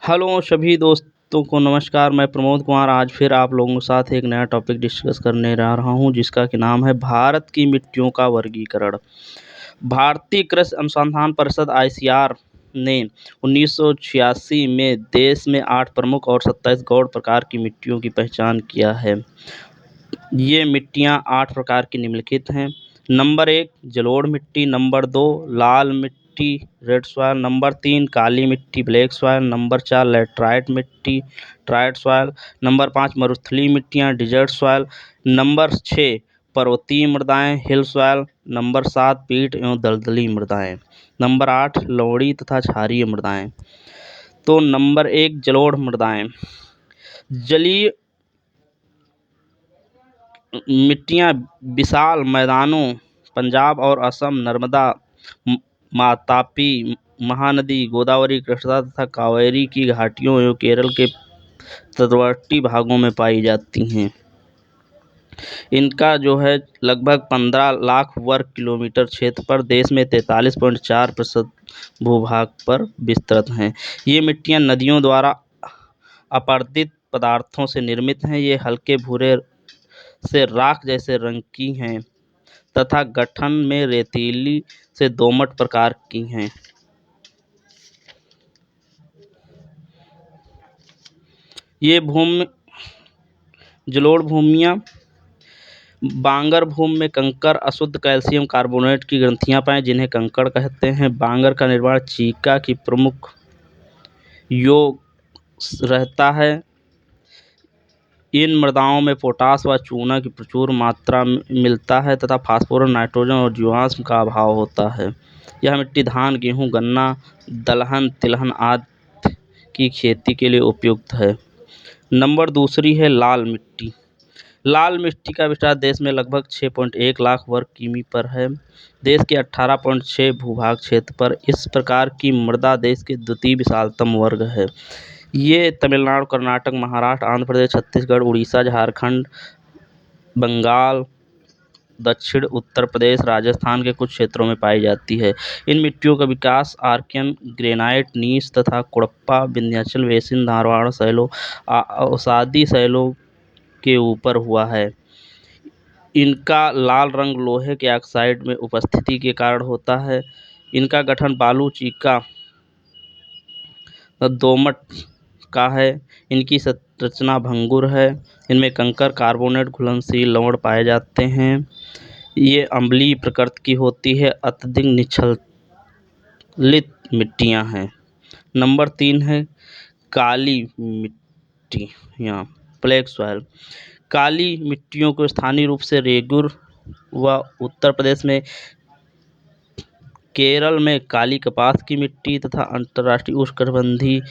Hello सभी दोस्तों को नमस्कार। मैं प्रमोद कुमार आज फिर आप लोगों के साथ एक नया टॉपिक डिस्कस करने जा रहा हूं, जिसका कि नाम है भारत की मिट्टियों का वर्गीकरण। भारतीय कृषि अनुसंधान परिषद (ICAR) ने 1986 में देश में 8 प्रमुख और 27 गौण प्रकार की मिट्टियों की पहचान किया है। ये मिट्टियाँ 8 प्रकार की निम्नलिखित हैं। नंबर 1 जलोढ़ मिट्टी, नंबर 2 लाल मिट्टी रेड सॉइल, नंबर 3 काली मिट्टी ब्लैक सॉइल, नंबर 4 लैटराइट मिट्टी ट्राइट सॉइल, नंबर 5 मरुस्थलीय मिट्टियाँ डिजर्ट सॉइल, नंबर 6 पर्वतीय मृदाएँ हिल सॉइल, नंबर 7 पीट एवं दलदली मृदाएँ, नंबर 8 लवणीय तथा क्षारीय मृदाएँ। तो नंबर 1 जलोढ़ मृदाएँ। जलीय मिट्टियाँ विशाल मैदानों पंजाब और असम, नर्मदा, तापी, महानदी, गोदावरी, कृष्णा तथा कावेरी की घाटियों एवं केरल के तटवर्ती भागों में पाई जाती हैं। इनका जो है लगभग 15 लाख वर्ग किलोमीटर क्षेत्र पर देश में 43.4% भूभाग पर विस्तृत हैं। ये मिट्टियाँ नदियों द्वारा अपरदित पदार्थों से निर्मित हैं। ये हल्के भूरे से राख जैसे रंग की हैं तथा गठन में रेतीली से दोमट प्रकार की हैं। ये जलोढ़ भूमियाँ बांगर भूमि में कंकर, अशुद्ध कैल्शियम कार्बोनेट की ग्रंथियाँ पाएं, जिन्हें कंकड़ कहते हैं। बांगर का निर्माण चीका की प्रमुख योग रहता है। इन मृदाओं में पोटास व चूना की प्रचुर मात्रा मिलता है तथा फास्फोरस, नाइट्रोजन और जीवाश्म का अभाव होता है। यह मिट्टी धान, गेहूँ, गन्ना, दलहन, तिलहन आदि की खेती के लिए उपयुक्त है। नंबर दूसरी है लाल मिट्टी। लाल मिट्टी का विस्तार देश में लगभग 6.1 लाख वर्ग किमी पर है। देश के 18.6 भूभाग क्षेत्र पर इस प्रकार की मृदा देश के द्वितीय विशालतम वर्ग है। ये तमिलनाडु, कर्नाटक, महाराष्ट्र, आंध्र प्रदेश, छत्तीसगढ़, उड़ीसा, झारखंड, बंगाल, दक्षिण उत्तर प्रदेश, राजस्थान के कुछ क्षेत्रों में पाई जाती है। इन मिट्टियों का विकास आर्कियन, ग्रेनाइट, नीस तथा कुड़प्पा, विंध्याचल बेसिन, धारवाड़ शैलों, अवसादी शैलों के ऊपर हुआ है। इनका लाल रंग लोहे के ऑक्साइड में उपस्थिति के कारण होता है। इनका गठन बालू, चीका, दोमट का है। इनकी संरचना भंगुर है। इनमें कंकर, कार्बोनेट, घुलनशील लवण पाए जाते हैं। ये अम्लीय प्रकृति की होती है। अत्यधिक निच्छलित मिट्टियाँ हैं। नंबर 3 है काली मिट्टी या ब्लैक सॉइल। काली मिट्टियों को स्थानीय रूप से रेगुर व उत्तर प्रदेश में, केरल में काली कपास की मिट्टी तथा अंतर्राष्ट्रीय उष्णकटिबंधीय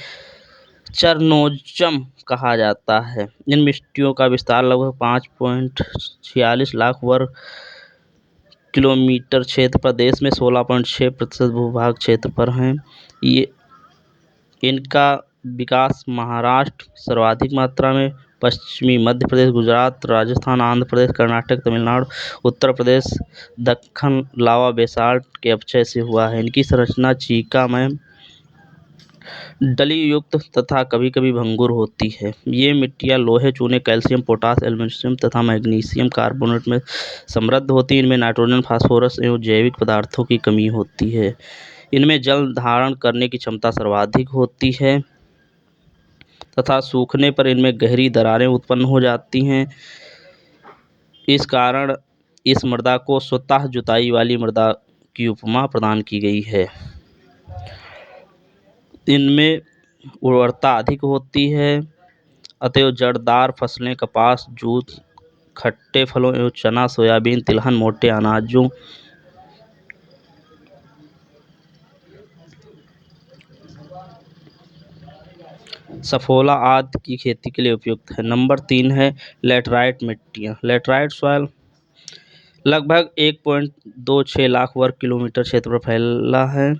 चरनोज़म कहा जाता है। इन मिट्टियों का विस्तार लगभग 5.46 लाख वर्ग किलोमीटर क्षेत्र पर देश में 16.6% भूभाग क्षेत्र पर हैं। ये इनका विकास महाराष्ट्र सर्वाधिक मात्रा में, पश्चिमी मध्य प्रदेश, गुजरात, राजस्थान, आंध्र प्रदेश, कर्नाटक, तमिलनाडु, उत्तर प्रदेश, दक्कन लावा बेसाल्ट के अपक्षय से हुआ है। इनकी संरचना चीका में डली युक्त तथा कभी कभी भंगुर होती है। ये मिट्टियाँ लोहे, चूने, कैल्शियम, पोटास, एल्युमिनियम तथा मैग्नीशियम कार्बोनेट में समृद्ध होती हैं। इनमें नाइट्रोजन, फास्फोरस एवं जैविक पदार्थों की कमी होती है। इनमें जल धारण करने की क्षमता सर्वाधिक होती है तथा सूखने पर इनमें गहरी दरारें उत्पन्न हो जाती हैं। इस कारण इस मृदा को स्वतः जुताई वाली मृदा की उपमा प्रदान की गई है। इनमें उर्वरता अधिक होती है, अतएव जड़दार फसलें कपास, जूट, खट्टे फलों एवं चना, सोयाबीन, तिलहन, मोटे अनाजों सफोला आदि की खेती के लिए उपयुक्त है। नंबर 3 है लैटराइट मिट्टियाँ। लैटराइट सॉइल लगभग 1.26 लाख वर्ग किलोमीटर क्षेत्र पर फैला है।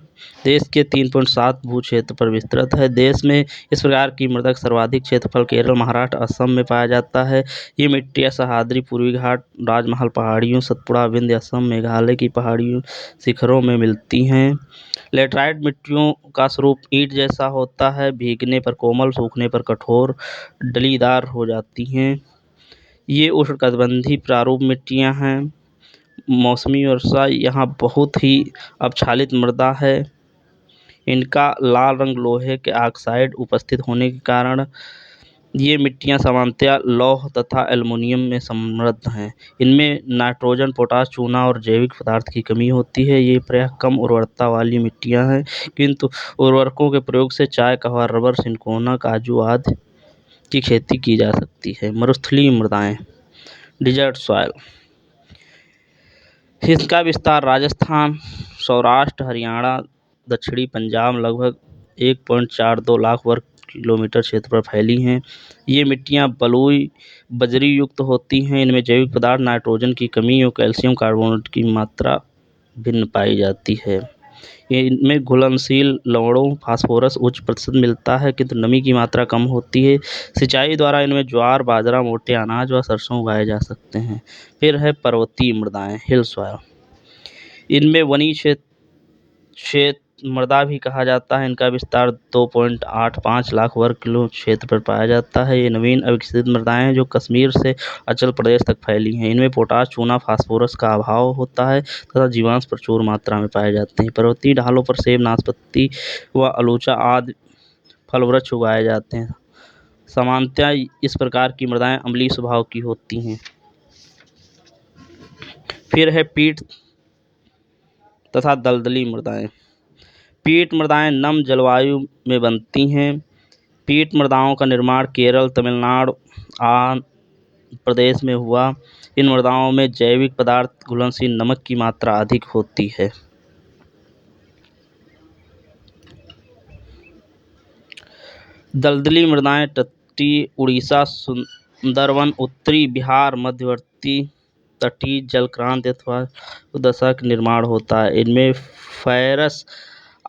देश के 3.7 भू क्षेत्र पर विस्तृत है। देश में इस प्रकार की मृदा का सर्वाधिक क्षेत्रफल केरल, महाराष्ट्र, असम में पाया जाता है। ये मिट्टियाँ सह्याद्री, पूर्वी घाट, राजमहल पहाड़ियों, सतपुड़ा, विंध्य, असम, मेघालय की पहाड़ियों शिखरों में मिलती हैं। लेटराइट मिट्टियों का स्वरूप ईंट जैसा होता है, भीगने पर कोमल, सूखने पर कठोर, डलीदार हो जाती हैं। ये उष्णकटिबंधीय प्रारूप मिट्टियाँ हैं। मौसमी वर्षा यहाँ बहुत ही अबछालित मृदा है। इनका लाल रंग लोहे के ऑक्साइड उपस्थित होने के कारण ये मिट्टियाँ सामान्यतया लौह तथा एल्युमीनियम में समृद्ध हैं। इनमें नाइट्रोजन, पोटाश, चूना और जैविक पदार्थ की कमी होती है। ये प्रायः कम उर्वरता वाली मिट्टियाँ हैं, किंतु उर्वरकों के प्रयोग से चाय, कहवा, रबर, सिनकोना, काजू आदि की खेती की जा सकती है। मरुस्थलीय मृदाएँ, डिजर्ट सॉइल, इसका विस्तार राजस्थान, सौराष्ट्र, हरियाणा, दक्षिणी पंजाब लगभग 1.42 लाख वर्ग किलोमीटर क्षेत्र पर फैली हैं। ये मिट्टियाँ बलुई बजरी युक्त होती हैं। इनमें जैविक पदार्थ, नाइट्रोजन की कमी और कैल्शियम कार्बोनेट की मात्रा भिन्न पाई जाती है। इनमें घुलनशील लवणों, फास्फोरस उच्च प्रतिशत मिलता है, किंतु नमी की मात्रा कम होती है। सिंचाई द्वारा इनमें ज्वार, बाजरा, मोटे अनाज व सरसों उगाए जा सकते हैं। फिर है पर्वतीय मृदाएँ, हिल सॉइल। इनमें वनी क्षेत्र मृदा भी कहा जाता है। इनका विस्तार 2.85 लाख वर्ग किलो क्षेत्र पर पाया जाता है। ये नवीन अविकसित मृदाएँ हैं जो कश्मीर से अरुणाचल प्रदेश तक फैली हैं। इनमें पोटाश, चूना, फास्फोरस का अभाव होता है तथा जीवांश प्रचुर मात्रा में पाए जाते हैं। पर्वतीय ढालों पर सेब, नाशपाती व अलूचा आदि फल वृक्ष उगाए जाते हैं। सामान्यतः इस प्रकार की मृदाएँ अम्लीय स्वभाव की होती हैं। फिर है पीट तथा दलदली मृदाएँ। पीट मृदाएँ नम जलवायु में बनती हैं। पीट मृदाओं का निर्माण केरल, तमिलनाडु, आंध्र प्रदेश में हुआ। इन मृदाओं में जैविक पदार्थ, घुलनशील नमक की मात्रा अधिक होती है। दलदली मृदाएँ तटीय उड़ीसा, सुंदरवन, उत्तरी बिहार, मध्यवर्ती तटीय जलक्रांति अथवा दशा का निर्माण होता है। इनमें फेरस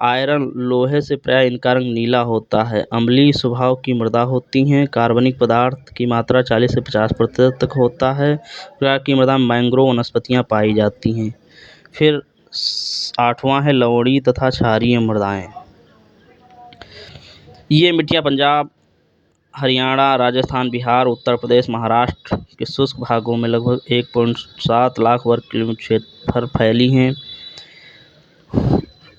आयरन लोहे से प्रायः इनका रंग नीला होता है। अम्लीय स्वभाव की मृदा होती हैं। कार्बनिक पदार्थ की मात्रा 40 से 50% तक होता है। प्रकार की मृदा में मैंग्रोव वनस्पतियाँ पाई जाती हैं। फिर 8वां है लवणीय तथा क्षारीय मृदाएँ। ये मिट्टियाँ पंजाब, हरियाणा, राजस्थान, बिहार, उत्तर प्रदेश, महाराष्ट्र के शुष्क भागों में लगभग 1.7 लाख वर्ग किलोमीटर क्षेत्र पर फैली हैं।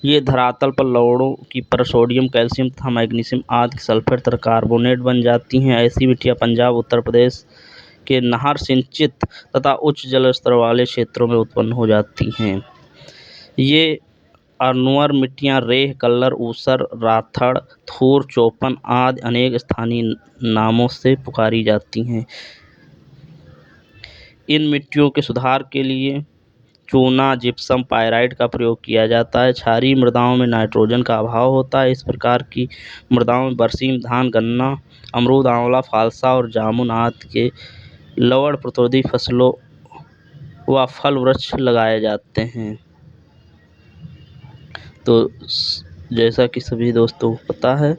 ये धरातल पर लवणों की परत सोडियम, कैल्शियम तथा मैग्नीशियम आदि सल्फेट तथा कार्बोनेट बन जाती हैं। ऐसी मिट्टियाँ पंजाब, उत्तर प्रदेश के नहर सिंचित तथा उच्च जल स्तर वाले क्षेत्रों में उत्पन्न हो जाती हैं। ये अनवर मिट्टियाँ रेह, कल्लर, ऊसर, राथड़, थूर, चौपन आदि अनेक स्थानीय नामों से पुकारी जाती हैं। इन मिट्टियों के सुधार के लिए चूना, जिप्सम, पायराइट का प्रयोग किया जाता है। क्षारीय मृदाओं में नाइट्रोजन का अभाव होता है। इस प्रकार की मृदाओं में बरसीम, धान, गन्ना, अमरूद, आंवला, फालसा और जामुन आदि के लवण प्रतिरोधी फसलों व फल वृक्ष लगाए जाते हैं। तो जैसा कि सभी दोस्तों को पता है,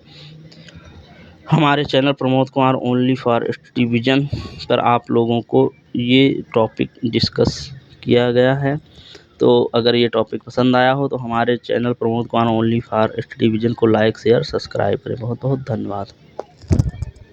हमारे channel Pramod Kumar only for study vision पर आप लोगों को ये टॉपिक डिस्कस किया गया है। तो अगर ये टॉपिक पसंद आया हो तो हमारे channel Pramod Kumar only for study vision को लाइक, शेयर, सब्सक्राइब करें। बहुत बहुत धन्यवाद।